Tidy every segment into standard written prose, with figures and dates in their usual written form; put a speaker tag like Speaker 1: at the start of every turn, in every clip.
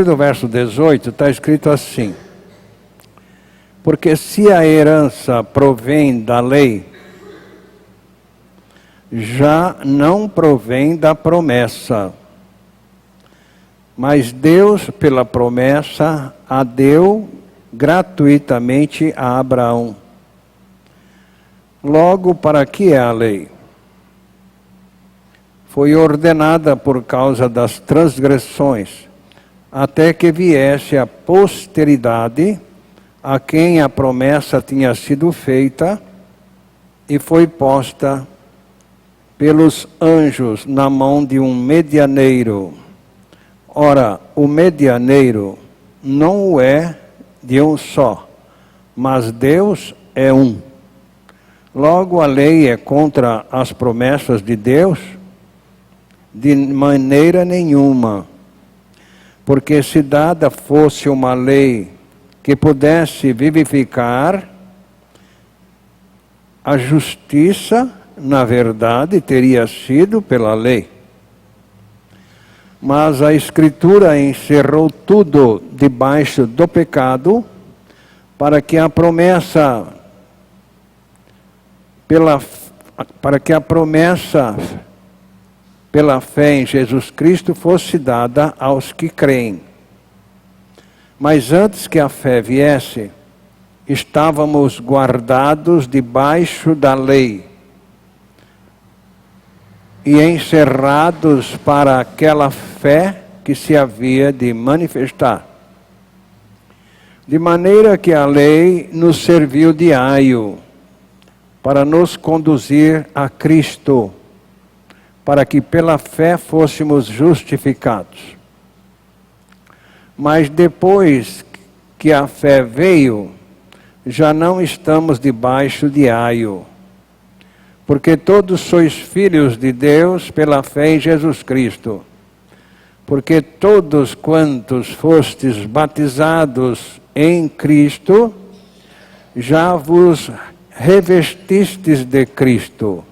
Speaker 1: do verso 18 está escrito assim: porque se a herança provém da lei, já não provém da promessa, mas Deus, pela promessa, a deu gratuitamente a Abraão. Logo, para que é a lei? Foi ordenada por causa das transgressões, até que viesse a posteridade, a quem a promessa tinha sido feita, e foi posta pelos anjos na mão de um medianeiro. Ora, o medianeiro não é de um só, mas Deus é um. Logo, a lei é contra as promessas de Deus? De maneira nenhuma. Porque se dada fosse uma lei que pudesse vivificar, a justiça, na verdade, teria sido pela lei. Mas a Escritura encerrou tudo debaixo do pecado, para que a promessa pela fé em Jesus Cristo fosse dada aos que creem. Mas antes que a fé viesse, estávamos guardados debaixo da lei e encerrados para aquela fé que se havia de manifestar. De maneira que a lei nos serviu de aio para nos conduzir a Cristo, para que pela fé fôssemos justificados. Mas depois que a fé veio, já não estamos debaixo de aio, porque todos sois filhos de Deus pela fé em Jesus Cristo. Porque todos quantos fostes batizados em Cristo, já vos revestistes de Cristo.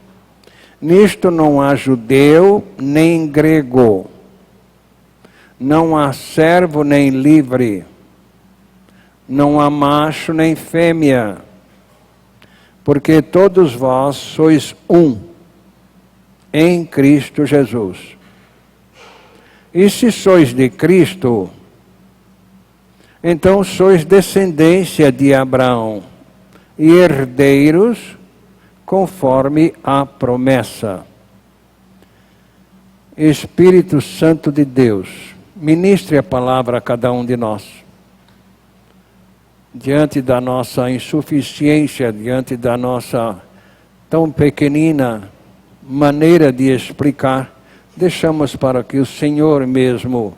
Speaker 1: Nisto não há judeu nem grego, não há servo nem livre, não há macho nem fêmea, porque todos vós sois um em Cristo Jesus. E se sois de Cristo, então sois descendência de Abraão e herdeiros conforme a promessa. Espírito Santo de Deus, ministre a palavra a cada um de nós. Diante da nossa insuficiência, diante da nossa tão pequenina maneira de explicar, deixamos para que o Senhor mesmo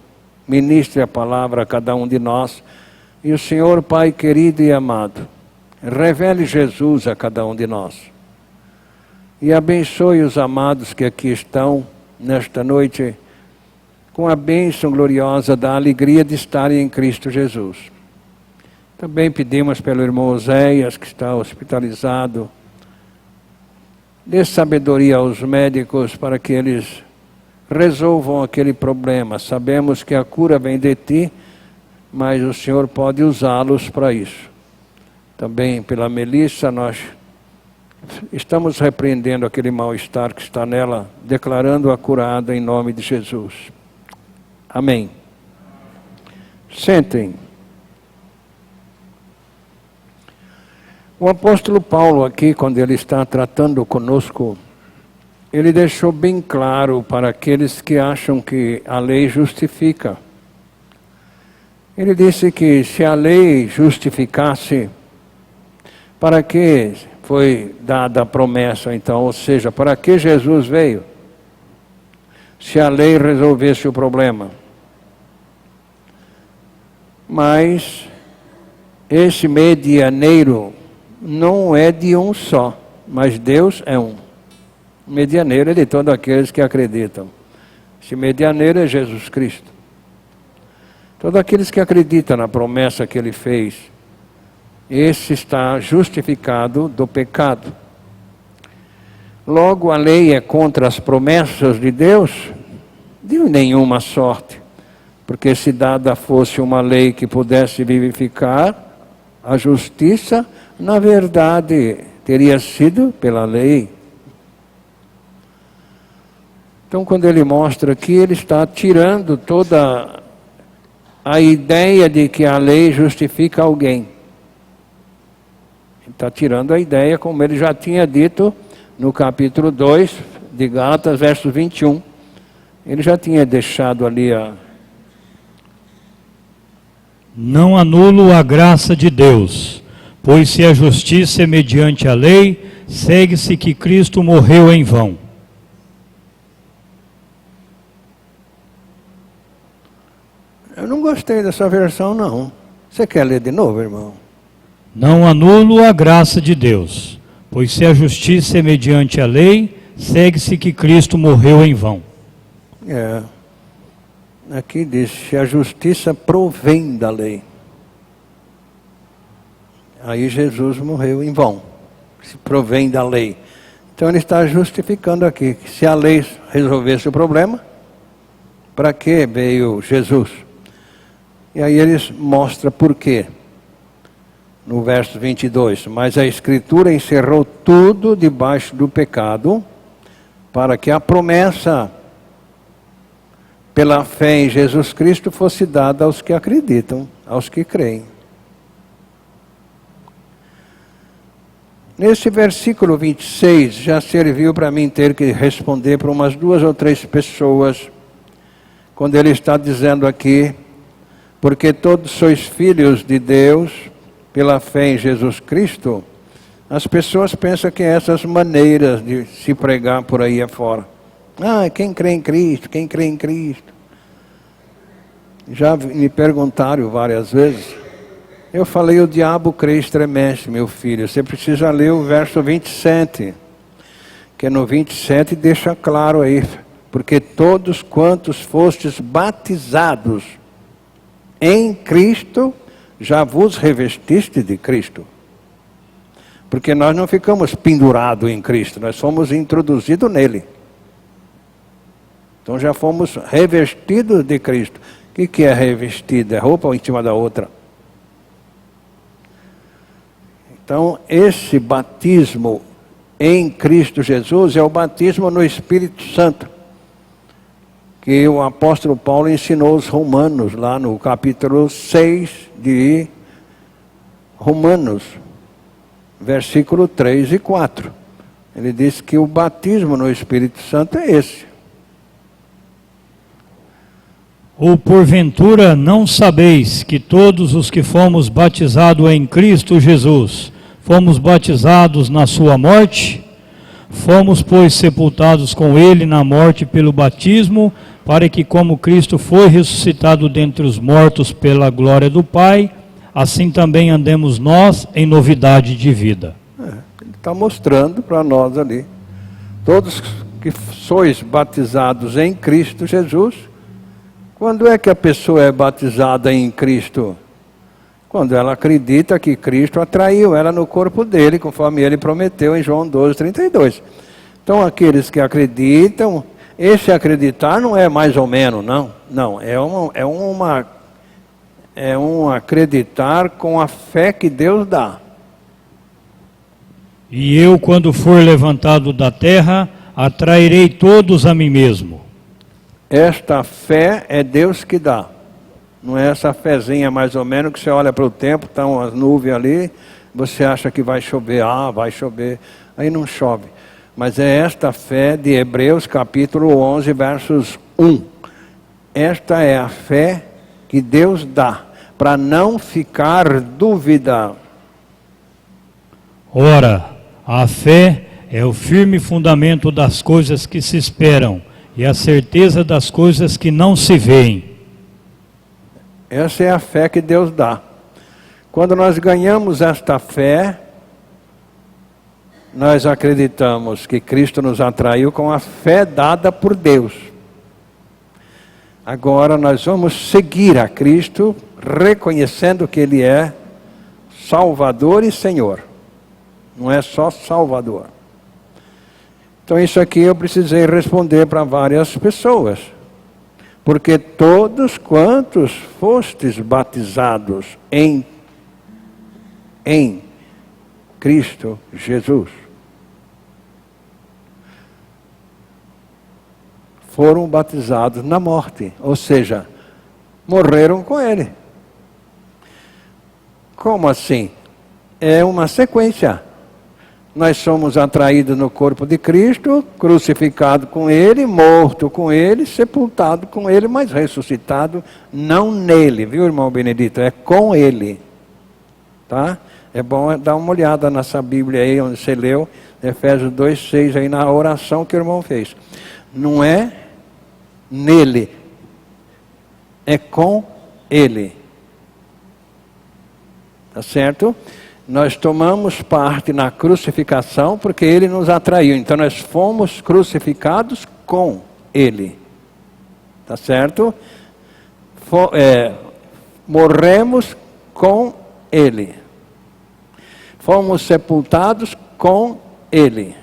Speaker 1: ministre a palavra a cada um de nós. E o Senhor, Pai querido e amado, revele Jesus a cada um de nós. E abençoe os amados que aqui estão nesta noite com a bênção gloriosa da alegria de estarem em Cristo Jesus. Também pedimos pelo irmão Oséias, que está hospitalizado. Dê sabedoria aos médicos para que eles resolvam aquele problema. Sabemos que a cura vem de Ti, mas o Senhor pode usá-los para isso. Também pela Melissa, nós estamos repreendendo aquele mal-estar que está nela, declarando-a curada em nome de Jesus. Amém. Sentem. O apóstolo Paulo aqui, quando ele está tratando conosco, ele deixou bem claro para aqueles que acham que a lei justifica. Ele disse que se a lei justificasse, para que foi dada a promessa então? Ou seja, para que Jesus veio? Se a lei resolvesse o problema. Mas esse medianeiro não é de um só, mas Deus é um. O medianeiro é de todos aqueles que acreditam. Esse medianeiro é Jesus Cristo. Todos aqueles que acreditam na promessa que Ele fez, esse está justificado do pecado. Logo, a lei é contra as promessas de Deus? De nenhuma sorte. Porque se dada fosse uma lei que pudesse vivificar a justiça, na verdade teria sido pela lei. Então, quando ele mostra aqui, ele está tirando toda a ideia de que a lei justifica alguém. Ele está tirando a ideia, como ele já tinha dito no capítulo 2 de Gálatas, verso 21. Ele já tinha deixado ali a...
Speaker 2: Não anulo a graça de Deus, pois se a justiça é mediante a lei, segue-se que Cristo morreu em vão.
Speaker 1: Eu não gostei dessa versão, não. Você quer ler de novo, irmão?
Speaker 2: Não anulo a graça de Deus, pois se a justiça é mediante a lei, segue-se que Cristo morreu em vão.
Speaker 1: Aqui diz, se a justiça provém da lei. Aí Jesus morreu em vão. Se provém da lei. Então ele está justificando aqui, que se a lei resolvesse o problema, para que veio Jesus? E aí ele mostra por quê. No verso 22, mas a Escritura encerrou tudo debaixo do pecado, para que a promessa pela fé em Jesus Cristo fosse dada aos que acreditam, aos que creem. Nesse versículo 26, já serviu para mim ter que responder para umas 2 ou 3 pessoas, quando ele está dizendo aqui, porque todos sois filhos de Deus, pela fé em Jesus Cristo, as pessoas pensam que essas maneiras de se pregar por aí afora. Quem crê em Cristo, quem crê em Cristo. Já me perguntaram várias vezes. Eu falei, o diabo crê e estremece, meu filho. Você precisa ler o verso 27. Que no 27 deixa claro aí. Porque todos quantos fostes batizados em Cristo, já vos revestiste de Cristo. Porque nós não ficamos pendurados em Cristo, nós fomos introduzidos nele. Então já fomos revestidos de Cristo. O que é revestido? É roupa em cima da outra. Então esse batismo em Cristo Jesus é o batismo no Espírito Santo, que o apóstolo Paulo ensinou aos romanos, lá no capítulo 6 de Romanos, versículo 3 e 4. Ele diz que o batismo no Espírito Santo é esse.
Speaker 2: Ou porventura não sabeis que todos os que fomos batizados em Cristo Jesus, fomos batizados na sua morte? Fomos, pois, sepultados com ele na morte pelo batismo, para que como Cristo foi ressuscitado dentre os mortos pela glória do Pai, assim também andemos nós em novidade de vida.
Speaker 1: Ele está mostrando para nós ali. Todos que sois batizados em Cristo Jesus. Quando é que a pessoa é batizada em Cristo? Quando ela acredita que Cristo atraiu ela no corpo dele, conforme ele prometeu em João 12:32. Então aqueles que acreditam, esse acreditar não é mais ou menos, não. Não, é um acreditar com a fé que Deus dá.
Speaker 2: E eu, quando for levantado da terra, atrairei todos a mim mesmo.
Speaker 1: Esta fé é Deus que dá. Não é essa fezinha mais ou menos que você olha para o tempo, estão as nuvens ali, você acha que vai chover, vai chover, aí não chove. Mas é esta fé de Hebreus capítulo 11, versos 1. Esta é a fé que Deus dá, para não ficar dúvida.
Speaker 2: Ora, a fé é o firme fundamento das coisas que se esperam, e a certeza das coisas que não se veem.
Speaker 1: Essa é a fé que Deus dá. Quando nós ganhamos esta fé, nós acreditamos que Cristo nos atraiu com a fé dada por Deus. Agora nós vamos seguir a Cristo, reconhecendo que Ele é Salvador e Senhor. Não é só Salvador. Então isso aqui eu precisei responder para várias pessoas. Porque todos quantos fostes batizados em Cristo Jesus, foram batizados na morte, ou seja, morreram com Ele. Como assim? É uma sequência. Nós somos atraídos no corpo de Cristo, crucificado com Ele, morto com Ele, sepultado com Ele, mas ressuscitado não nele, viu, irmão Benedito? É com Ele. Tá? É bom dar uma olhada nessa Bíblia aí, onde você leu, Efésios 2:6, aí na oração que o irmão fez. Não é nele, é com Ele. Tá certo? Nós tomamos parte na crucificação porque Ele nos atraiu. Então nós fomos crucificados com Ele. Tá certo? Morremos com Ele. Fomos sepultados com Ele.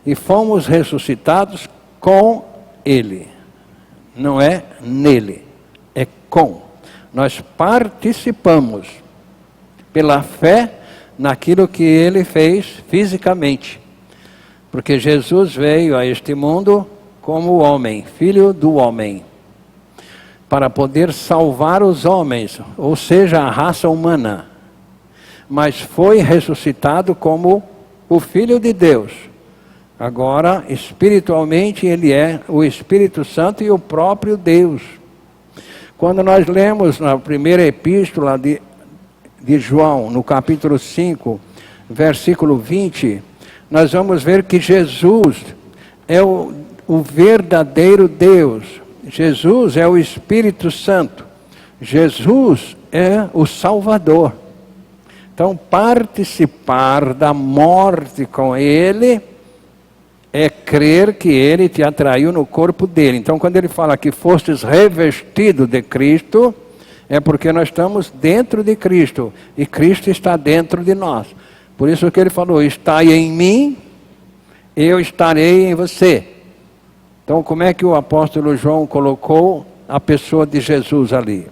Speaker 1: E fomos ressuscitados com Ele. Não é nele, é com. Nós participamos pela fé naquilo que Ele fez fisicamente. Porque Jesus veio a este mundo como homem, filho do homem, para poder salvar os homens, ou seja, a raça humana. Mas foi ressuscitado como o Filho de Deus. Agora, espiritualmente, Ele é o Espírito Santo e o próprio Deus. Quando nós lemos na primeira epístola de João, no capítulo 5, versículo 20, nós vamos ver que Jesus é o verdadeiro Deus. Jesus é o Espírito Santo. Jesus é o Salvador. Então, participar da morte com Ele é crer que Ele te atraiu no corpo dele. Então, quando Ele fala que fostes revestido de Cristo, é porque nós estamos dentro de Cristo, e Cristo está dentro de nós. Por isso que Ele falou, estai em mim, eu estarei em você. Então, como é que o apóstolo João colocou a pessoa de Jesus ali?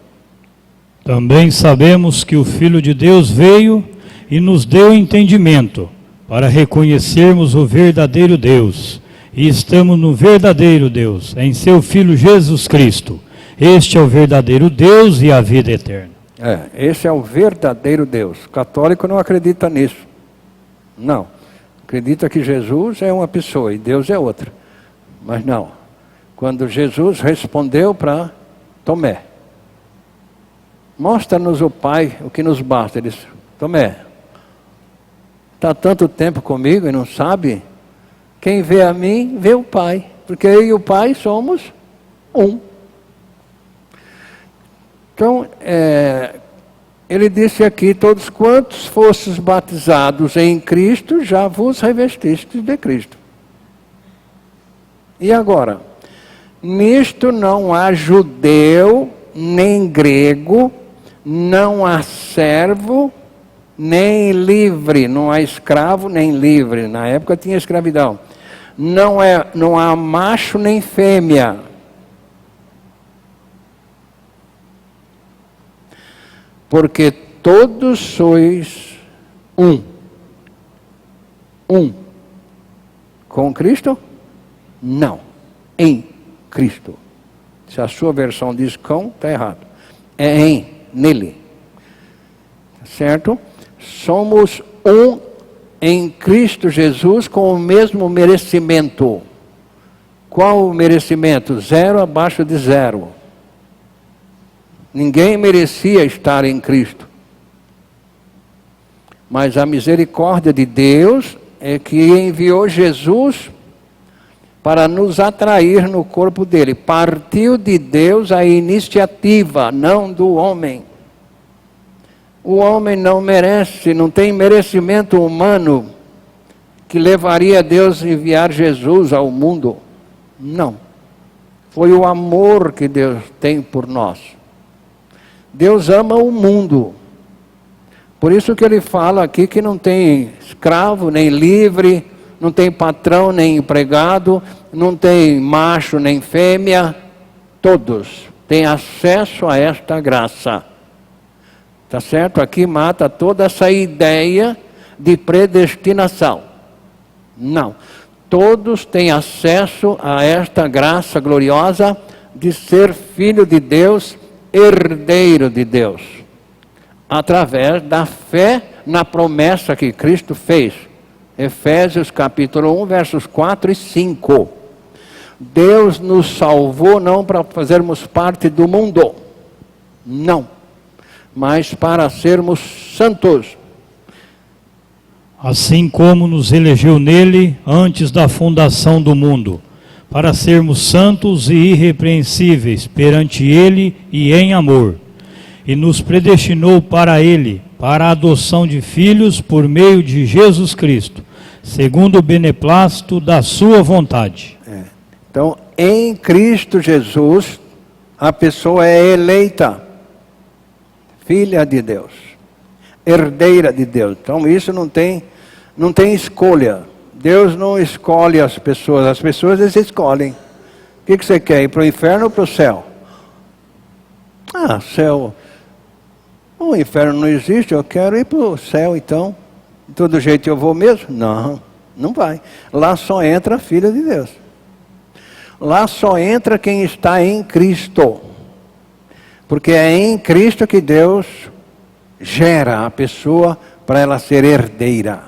Speaker 2: Também sabemos que o Filho de Deus veio e nos deu entendimento, para reconhecermos o verdadeiro Deus. E estamos no verdadeiro Deus, em seu Filho Jesus Cristo. Este é o verdadeiro Deus e a vida eterna.
Speaker 1: Esse é o verdadeiro Deus. O católico não acredita nisso. Não. Acredita que Jesus é uma pessoa e Deus é outra. Mas não. Quando Jesus respondeu para Tomé, mostra-nos o Pai, o que nos basta. Ele disse, Tomé, está tanto tempo comigo e não sabe? Quem vê a mim, vê o Pai. Porque eu e o Pai somos um. Então, ele disse aqui, todos quantos fostes batizados em Cristo, já vos revestistes de Cristo. E agora? Nisto não há judeu, nem grego, não há servo, nem livre, não há escravo, nem livre. Na época tinha escravidão. Não há macho, nem fêmea. Porque todos sois um. Um. Com Cristo? Não. Em Cristo. Se a sua versão diz com, está errado. É nele. Certo? Somos um em Cristo Jesus com o mesmo merecimento. Qual o merecimento? 0 abaixo de 0. Ninguém merecia estar em Cristo. Mas a misericórdia de Deus é que enviou Jesus para nos atrair no corpo dele. Partiu de Deus a iniciativa, não do homem. O homem não merece, não tem merecimento humano que levaria Deus a enviar Jesus ao mundo. Não. Foi o amor que Deus tem por nós. Deus ama o mundo. Por isso que ele fala aqui que não tem escravo, nem livre, não tem patrão, nem empregado, não tem macho, nem fêmea. todos têm acesso a esta graça. Tá certo? Aqui mata toda essa ideia de predestinação. Não. Todos têm acesso a esta graça gloriosa de ser filho de Deus, herdeiro de Deus, através da fé na promessa que Cristo fez. Efésios capítulo 1, versos 4 e 5. Deus nos salvou não para fazermos parte do mundo, não, mas para sermos santos.
Speaker 2: Assim como nos elegeu nele antes da fundação do mundo, para sermos santos e irrepreensíveis perante ele e em amor, e nos predestinou para ele, para a adoção de filhos por meio de Jesus Cristo, segundo o beneplácito da sua vontade.
Speaker 1: Então, em Cristo Jesus, a pessoa é eleita, filha de Deus, herdeira de Deus. Então, isso não tem escolha. Deus não escolhe as pessoas eles escolhem. O que você quer, ir para o inferno ou para o céu? Céu. O inferno não existe, eu quero ir para o céu então. De todo jeito eu vou mesmo? Não, não vai. Lá só entra a filha de Deus. Lá só entra quem está em Cristo. Porque é em Cristo que Deus gera a pessoa para ela ser herdeira.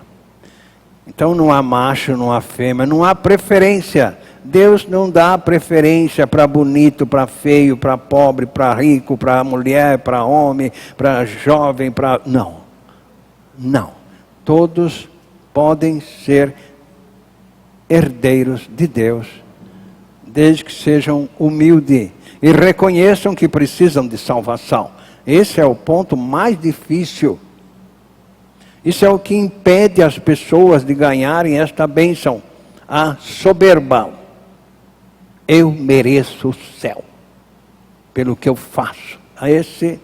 Speaker 1: Então não há macho, não há fêmea, não há preferência. Deus não dá preferência para bonito, para feio, para pobre, para rico, para mulher, para homem, para jovem, para... Não. Não. Todos podem ser herdeiros de Deus, desde que sejam humildes e reconheçam que precisam de salvação. Esse é o ponto mais difícil. Isso é o que impede as pessoas de ganharem esta bênção, a soberba. Eu mereço o céu, pelo que eu faço. Esse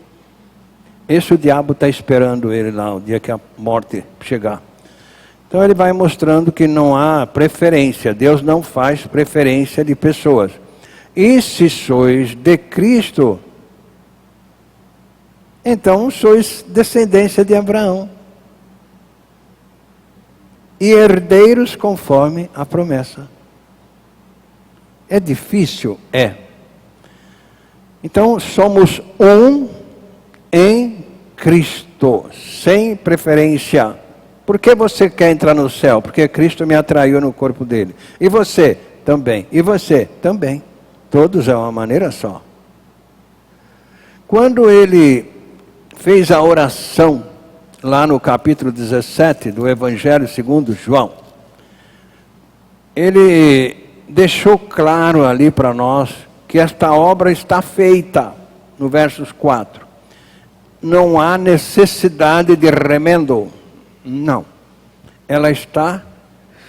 Speaker 1: o diabo está esperando ele lá, o dia que a morte chegar. Então ele vai mostrando que não há preferência, Deus não faz preferência de pessoas. E se sois de Cristo, então sois descendência de Abraão. E herdeiros conforme a promessa. É difícil? É. Então somos um em Cristo, sem preferência. Por que você quer entrar no céu? Porque Cristo me atraiu no corpo dele. E você? Também. E você? Também. Todos é uma maneira só. Quando ele fez a oração, lá no capítulo 17 do Evangelho segundo João, ele deixou claro ali para nós que esta obra está feita, no versos 4. Não há necessidade de remendo. Não. Ela está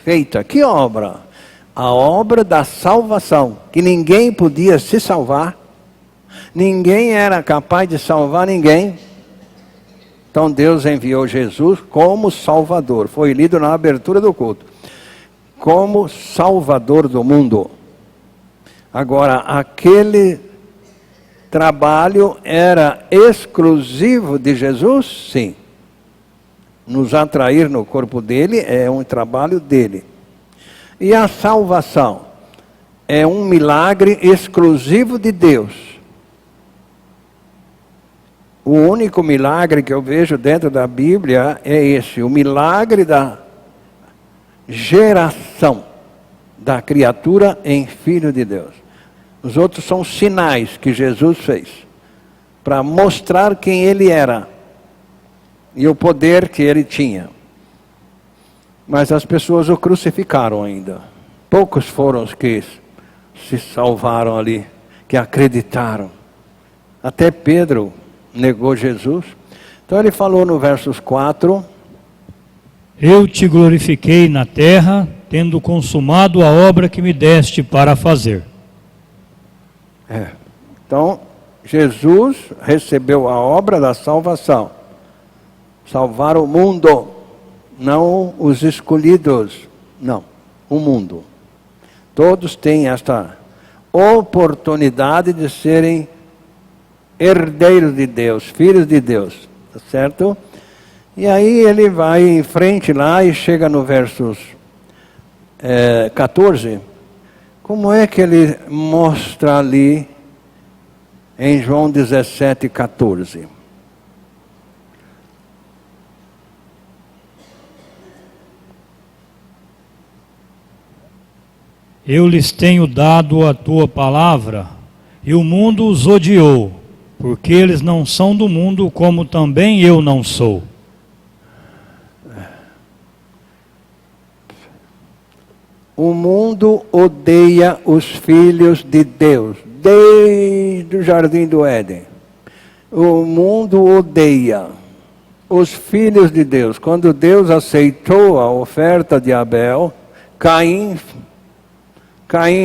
Speaker 1: feita. Que obra? A obra da salvação, que ninguém podia se salvar. Ninguém era capaz de salvar ninguém. Então Deus enviou Jesus como Salvador. Foi lido na abertura do culto. Como Salvador do mundo. Agora, aquele trabalho era exclusivo de Jesus? Sim. Nos atrair no corpo dele é um trabalho dele. E a salvação é um milagre exclusivo de Deus. O único milagre que eu vejo dentro da Bíblia é esse, o milagre da geração da criatura em Filho de Deus. Os outros são sinais que Jesus fez para mostrar quem ele era e o poder que ele tinha. Mas as pessoas o crucificaram ainda. Poucos foram os que se salvaram ali, que acreditaram. Até Pedro negou Jesus. Então ele falou no versos 4:
Speaker 2: Eu te glorifiquei na terra, tendo consumado a obra que me deste para fazer.
Speaker 1: Então, Jesus recebeu a obra da salvação. Salvar o mundo, não os escolhidos, não, o mundo. Todos têm esta oportunidade de serem herdeiros de Deus, filhos de Deus, tá certo? E aí ele vai em frente lá e chega no versos 14. Como é que ele mostra ali em João 17, 14?
Speaker 2: Eu lhes tenho dado a tua palavra, e o mundo os odiou, porque eles não são do mundo, como também eu não sou.
Speaker 1: O mundo odeia os filhos de Deus, desde o jardim do Éden. O mundo odeia os filhos de Deus. Quando Deus aceitou a oferta de Abel, Caim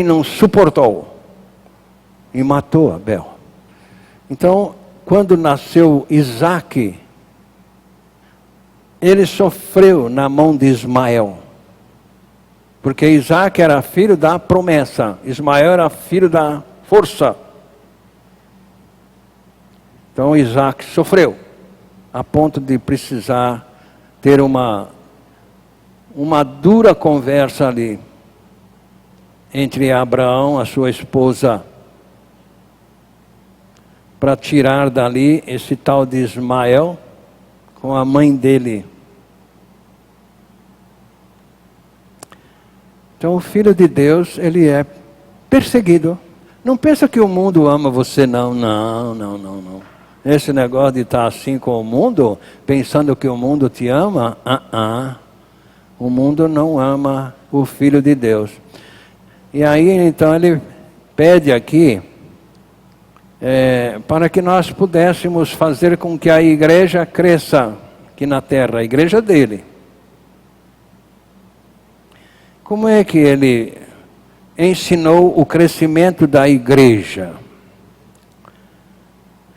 Speaker 1: não suportou e matou Abel. Então, quando nasceu Isaque, ele sofreu na mão de Ismael. Porque Isaque era filho da promessa, Ismael era filho da força. Então Isaque sofreu, a ponto de precisar ter uma dura conversa ali entre Abraão, a sua esposa, para tirar dali esse tal de Ismael com a mãe dele. Então o Filho de Deus, ele é perseguido. Não pensa que o mundo ama você, não. Esse negócio de estar assim com o mundo, pensando que o mundo te ama, o mundo não ama o Filho de Deus. E aí então ele pede aqui, para que nós pudéssemos fazer com que a igreja cresça aqui na terra, a igreja dele. Como é que ele ensinou o crescimento da igreja?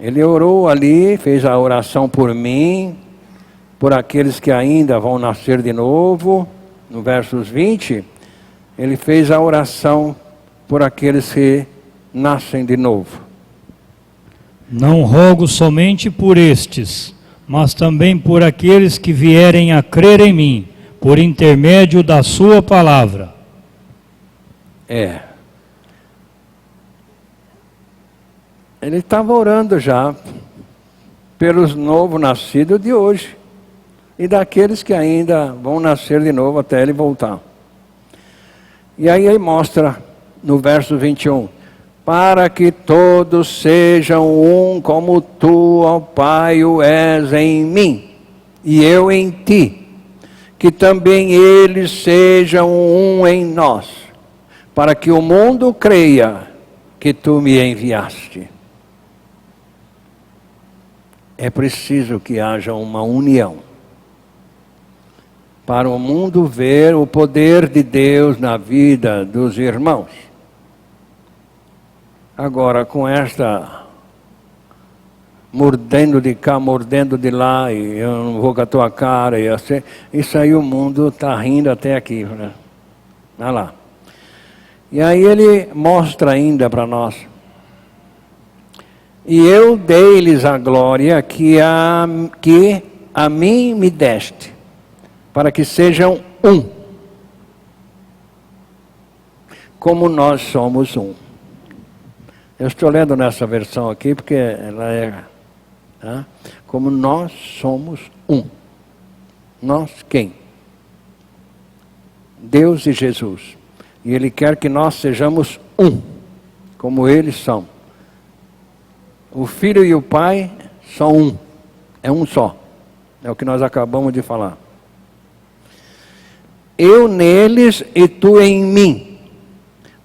Speaker 1: Ele orou ali, fez a oração por mim, por aqueles que ainda vão nascer de novo. No versos 20, ele fez a oração por aqueles que nascem de novo.
Speaker 2: Não rogo somente por estes, mas também por aqueles que vierem a crer em mim, por intermédio da sua palavra.
Speaker 1: Ele estava orando já pelos novos nascidos de hoje e daqueles que ainda vão nascer de novo até ele voltar. E aí ele mostra no verso 21, para que todos sejam um como tu, ó Pai, o és em mim e eu em ti. Que também eles sejam um em nós, para que o mundo creia que tu me enviaste. É preciso que haja uma união, para o mundo ver o poder de Deus na vida dos irmãos. Agora, com esta mordendo de cá, mordendo de lá, e eu não vou com a tua cara, e assim, isso aí o mundo está rindo até aqui, né? Olha lá. E aí ele mostra ainda para nós. E eu dei-lhes a glória que a mim me deste, para que sejam um, como nós somos um. Eu estou lendo nessa versão aqui porque ela é... Como nós somos um. Nós quem? Deus e Jesus. E Ele quer que nós sejamos um, como eles são. O Filho e o Pai são um. É um só. É o que nós acabamos de falar. Eu neles e tu em mim,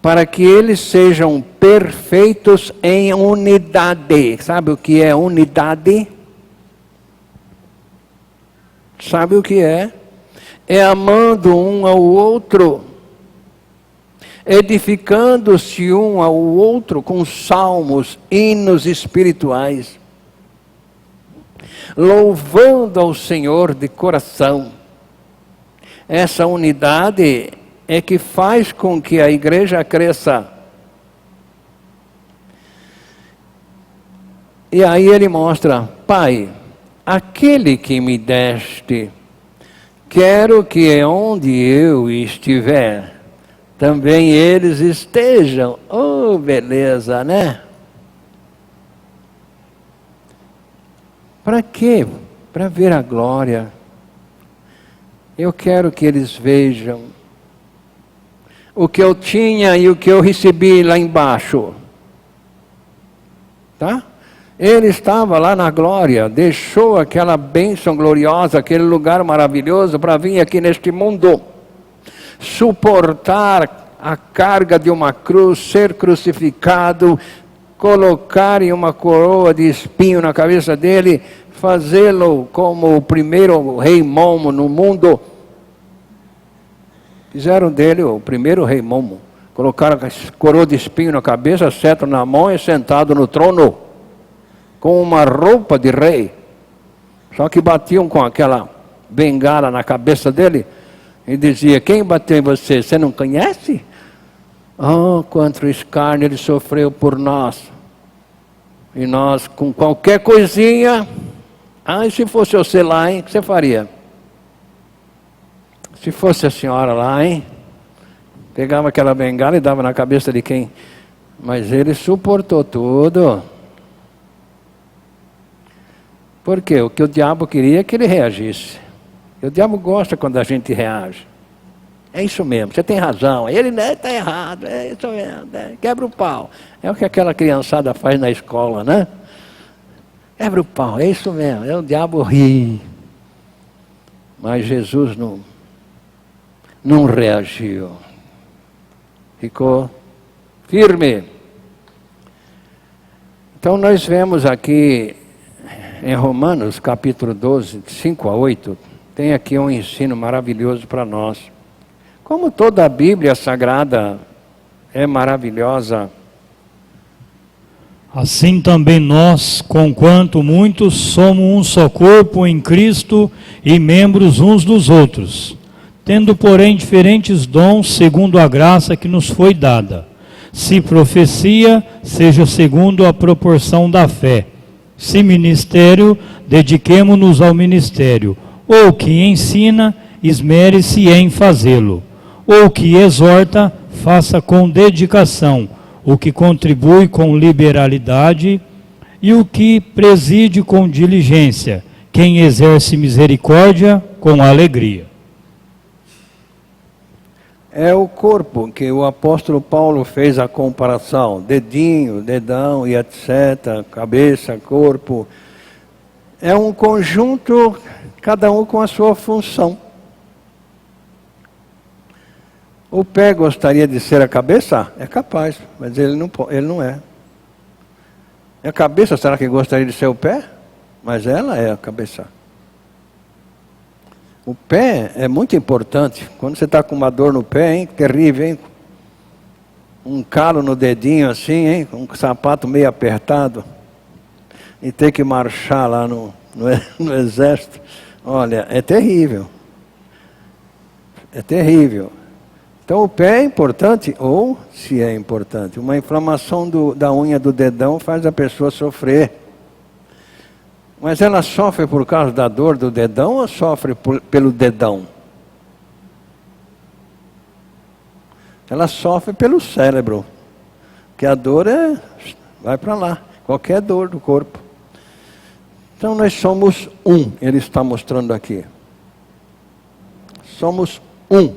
Speaker 1: para que eles sejam perfeitos em unidade. Sabe o que é unidade? Sabe o que é? É amando um ao outro, edificando-se um ao outro com salmos, hinos espirituais, louvando ao Senhor de coração. Essa unidade é que faz com que a igreja cresça. E aí ele mostra, Pai, aquele que me deste, quero que onde eu estiver, também eles estejam. Oh, beleza, né? Para quê? Para ver a glória. Eu quero que eles vejam o que eu tinha e o que eu recebi lá embaixo. Tá? Ele estava lá na glória, deixou aquela bênção gloriosa, aquele lugar maravilhoso para vir aqui neste mundo, suportar a carga de uma cruz, ser crucificado, colocarem uma coroa de espinho na cabeça dele, fazê-lo como o primeiro rei momo no mundo. Fizeram dele o primeiro rei momo. Colocaram a coroa de espinho na cabeça, cetro na mão e sentado no trono, com uma roupa de rei. Só que batiam com aquela bengala na cabeça dele e dizia, quem bateu em você? Você não conhece? Oh, quanto escárnio ele sofreu por nós. E nós, com qualquer coisinha, e se fosse você lá, hein? O que você faria? Se fosse a senhora lá, hein? Pegava aquela bengala e dava na cabeça de quem? Mas ele suportou tudo. Por quê? O que o diabo queria é que ele reagisse. E o diabo gosta quando a gente reage. É isso mesmo, você tem razão. Ele está errado, é isso mesmo, quebra o pau. É o que aquela criançada faz na escola, né? Quebra o pau, é isso mesmo. É o diabo ri. Mas Jesus não reagiu. Ficou firme. Então nós vemos aqui em Romanos capítulo 12, 5 a 8, tem aqui um ensino maravilhoso para nós. Como toda a Bíblia Sagrada é maravilhosa.
Speaker 2: Assim também nós, conquanto muitos, somos um só corpo em Cristo e membros uns dos outros, tendo porém diferentes dons segundo a graça que nos foi dada. Se profecia, seja segundo a proporção da fé. Se ministério, dediquemo-nos ao ministério. Ou que ensina, esmere-se em fazê-lo. Ou que exorta, faça com dedicação. O que contribui com liberalidade e o que preside com diligência. Quem exerce misericórdia com alegria.
Speaker 1: É o corpo que o apóstolo Paulo fez a comparação, dedinho, dedão e etc, cabeça, corpo. É um conjunto, cada um com a sua função. O pé gostaria de ser a cabeça? É capaz, mas ele não é. E a cabeça, será que gostaria de ser o pé? Mas ela é a cabeça. O pé é muito importante. Quando você está com uma dor no pé, hein? Terrível, hein? Um calo no dedinho assim, hein? Um sapato meio apertado. E ter que marchar lá no exército. Olha, é terrível. É terrível. Então o pé é importante, ou se é importante. Uma inflamação da unha do dedão faz a pessoa sofrer. Mas ela sofre por causa da dor do dedão ou sofre pelo dedão? Ela sofre pelo cérebro. Que a dor vai para lá. Qualquer dor do corpo. Então nós somos um. Ele está mostrando aqui. Somos um.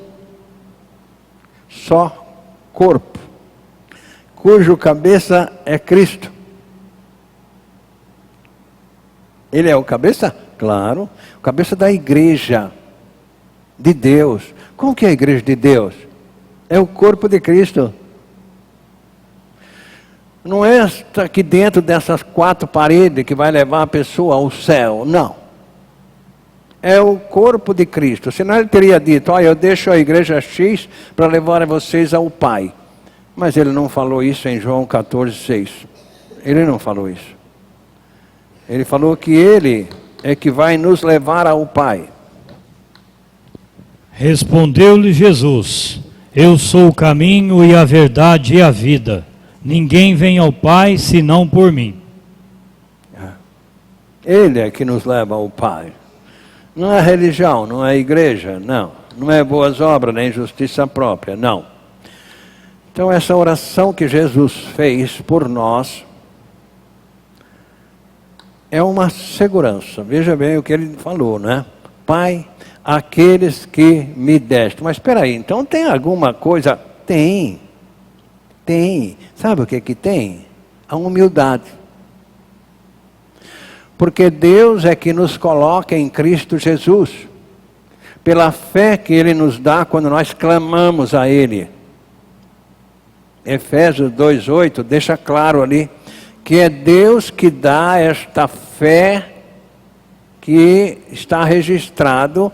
Speaker 1: Só corpo. Cujo cabeça é Cristo. Ele é o cabeça? Claro. O cabeça da igreja de Deus. Como que é a igreja de Deus? É o corpo de Cristo. Não é aqui dentro dessas 4 paredes que vai levar a pessoa ao céu. Não. É o corpo de Cristo. Senão ele teria dito, eu deixo a igreja X para levar vocês ao Pai. Mas ele não falou isso em João 14:6. Ele não falou isso. Ele falou que ele é que vai nos levar ao Pai.
Speaker 2: Respondeu-lhe Jesus: Eu sou o caminho e a verdade e a vida. Ninguém vem ao Pai senão por mim.
Speaker 1: Ele é que nos leva ao Pai. Não é religião, não é igreja, não. Não é boas obras, nem justiça própria, não. Então essa oração que Jesus fez por nós é uma segurança. Veja bem o que ele falou, né? Pai, aqueles que me deste. Mas espera aí, então tem alguma coisa? Tem. Sabe o que tem? A humildade. Porque Deus é que nos coloca em Cristo Jesus. Pela fé que Ele nos dá quando nós clamamos a Ele. Efésios 2:8 deixa claro ali que é Deus que dá esta fé que está registrado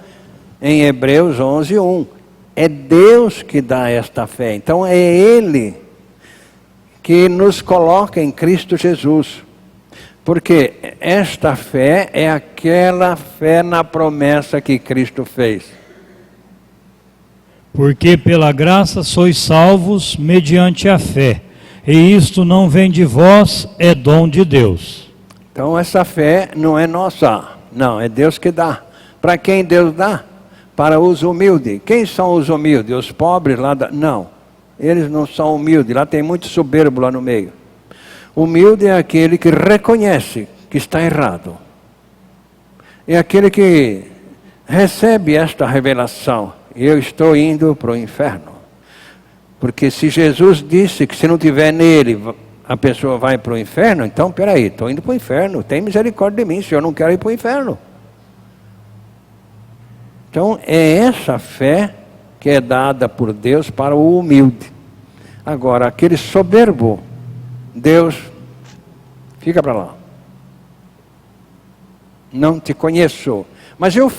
Speaker 1: em Hebreus 11:1. É Deus que dá esta fé. Então é Ele que nos coloca em Cristo Jesus. Porque esta fé é aquela fé na promessa que Cristo fez.
Speaker 2: Porque pela graça sois salvos mediante a fé. E isto não vem de vós, é dom de Deus.
Speaker 1: Então essa fé não é nossa, não, é Deus que dá. Para quem Deus dá? Para os humildes. Quem são os humildes? Os pobres lá da... Não, eles não são humildes, lá tem muito soberbo lá no meio. Humilde é aquele que reconhece que está errado. É aquele que recebe esta revelação. Eu estou indo para o inferno. Porque se Jesus disse que se não tiver nele, a pessoa vai para o inferno, então, peraí, estou indo para o inferno, tem misericórdia de mim, se eu não quero ir para o inferno. Então, é essa fé que é dada por Deus para o humilde. Agora, aquele soberbo, Deus, fica para lá. Não te conheço. Mas eu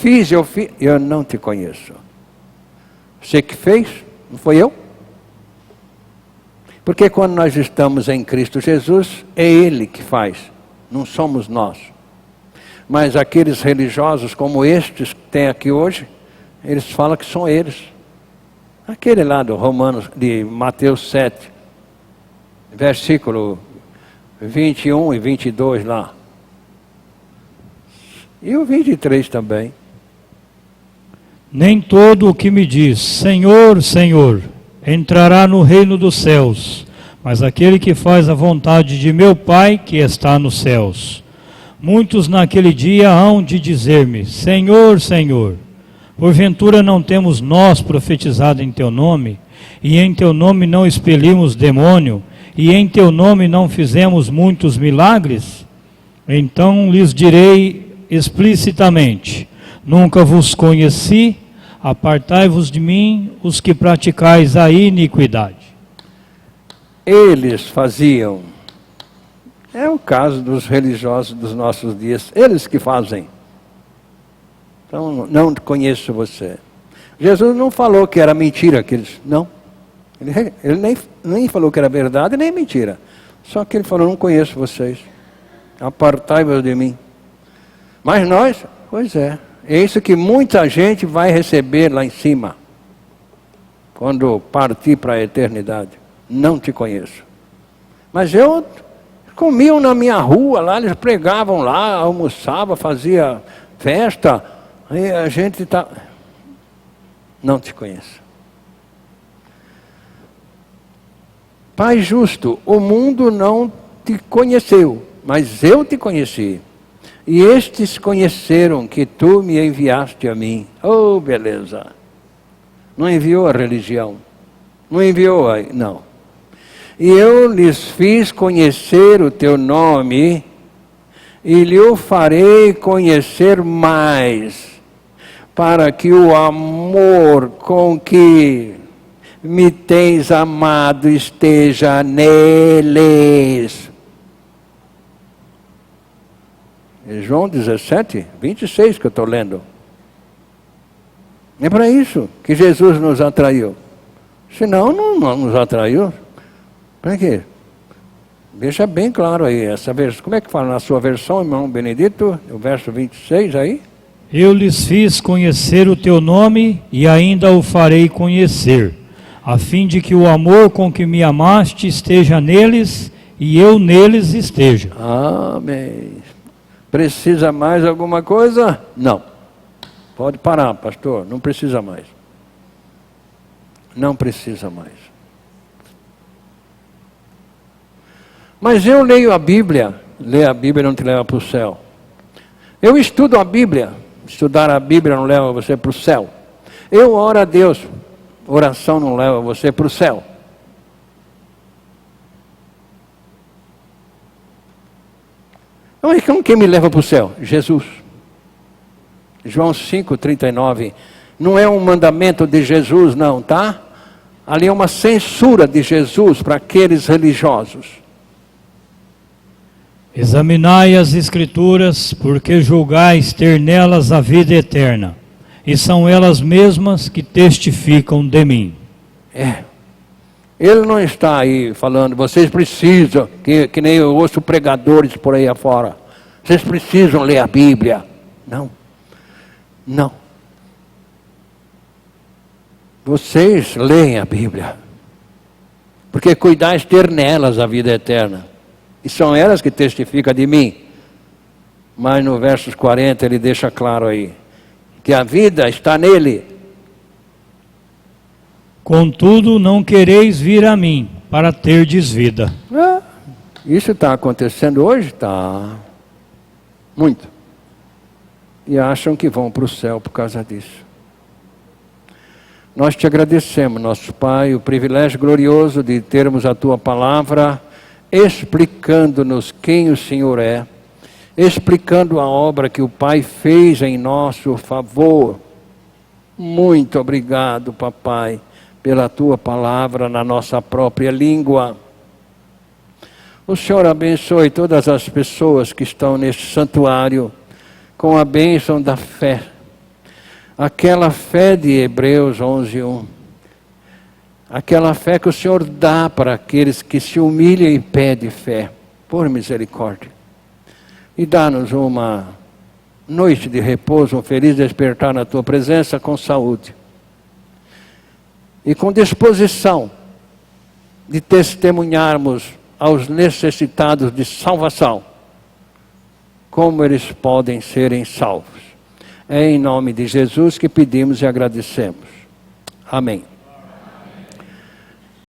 Speaker 1: não te conheço. Você que fez, não foi eu? Porque quando nós estamos em Cristo Jesus, é Ele que faz, não somos nós. Mas aqueles religiosos como estes que tem aqui hoje, eles falam que são eles. Aquele lá do Romanos, de Mateus 7, versículo 21 e 22 lá. E o 23 também.
Speaker 2: Nem todo o que me diz, Senhor, Senhor, entrará no reino dos céus, mas aquele que faz a vontade de meu Pai que está nos céus. Muitos naquele dia hão de dizer-me, Senhor, Senhor, porventura não temos nós profetizado em teu nome, e em teu nome não expelimos demônio, e em teu nome não fizemos muitos milagres? Então lhes direi explicitamente, nunca vos conheci, apartai-vos de mim, os que praticais a iniquidade.
Speaker 1: Eles faziam. É o caso dos religiosos dos nossos dias. Eles que fazem. Então, não conheço você. Jesus não falou que era mentira aqueles. Não. Ele nem falou que era verdade, nem mentira. Só que ele falou, não conheço vocês. Apartai-vos de mim. Mas nós, pois é. É isso que muita gente vai receber lá em cima. Quando partir para a eternidade. Não te conheço. Mas eu comiam na minha rua lá, eles pregavam lá, almoçavam, fazia festa. Aí a gente está... Não te conheço. Pai justo, o mundo não te conheceu, mas eu te conheci. E estes conheceram que tu me enviaste a mim. Oh, beleza. Não enviou a religião. Não enviou a... Não. E eu lhes fiz conhecer o teu nome e lhe o farei conhecer mais, para que o amor com que me tens amado esteja neles. É João 17, 26 que eu estou lendo. É para isso que Jesus nos atraiu. Senão não nos atraiu. Para quê? Deixa bem claro aí essa versão. Como é que fala na sua versão, irmão Benedito? O verso 26 aí.
Speaker 2: Eu lhes fiz conhecer o teu nome e ainda o farei conhecer, a fim de que o amor com que me amaste esteja neles e eu neles esteja.
Speaker 1: Amém. Precisa mais alguma coisa? Não. Pode parar, pastor, não precisa mais. Não precisa mais. Mas eu leio a Bíblia. Ler a Bíblia não te leva para o céu. Eu estudo a Bíblia. Estudar a Bíblia não leva você para o céu. Eu oro a Deus. Oração não leva você para o céu. Então quem me leva para o céu? Jesus. João 5,39. Não é um mandamento de Jesus não, tá? Ali é uma censura de Jesus para aqueles religiosos.
Speaker 2: Examinai as Escrituras, porque julgais ter nelas a vida eterna, e são elas mesmas que testificam de mim.
Speaker 1: Ele não está aí falando, vocês precisam, que nem eu ouço pregadores por aí afora, vocês precisam ler a Bíblia. Não. Não. Vocês leem a Bíblia, porque cuidais ter nelas a vida eterna. E são elas que testificam de mim. Mas no versos 40 ele deixa claro aí, que a vida está nele.
Speaker 2: Contudo, não quereis vir a mim, para terdes vida.
Speaker 1: Isso está acontecendo hoje? Está. Muito. E acham que vão para o céu por causa disso. Nós te agradecemos, nosso Pai, o privilégio glorioso de termos a Tua palavra explicando-nos quem o Senhor é, explicando a obra que o Pai fez em nosso favor. Muito obrigado, Papai, pela Tua palavra na nossa própria língua. O Senhor abençoe todas as pessoas que estão neste santuário com a bênção da fé. Aquela fé de Hebreus 11:1. Aquela fé que o Senhor dá para aqueles que se humilham e pedem fé, por misericórdia. E dá-nos uma noite de repouso, um feliz despertar na Tua presença com saúde. E com disposição de testemunharmos aos necessitados de salvação, como eles podem serem salvos. É em nome de Jesus que pedimos e agradecemos. Amém.